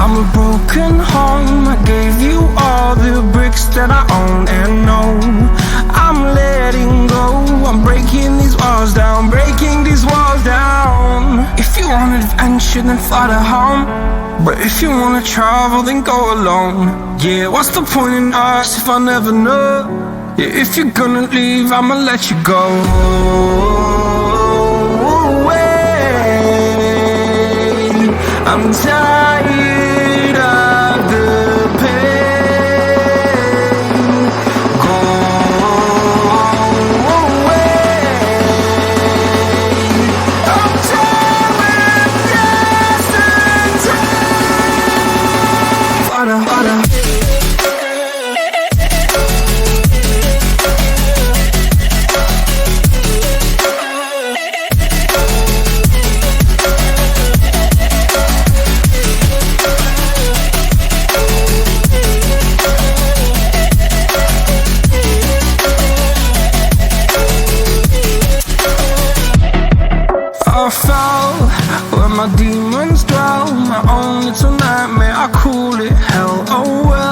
I'm a broken home. I gave you all the bricks that I own and know. I'm letting go. I'm breaking these walls down, breaking these walls down. If you want adventure, then fly to home. But if you wanna travel, then go alone. Yeah, what's the point in us if I never know? Yeah, if you're gonna leave, I'ma let you go. I'm tired of the pain. Go away. I'm tired of yesterday. I fell where my demons dwell. My own little nightmare, I call it hell. Oh well.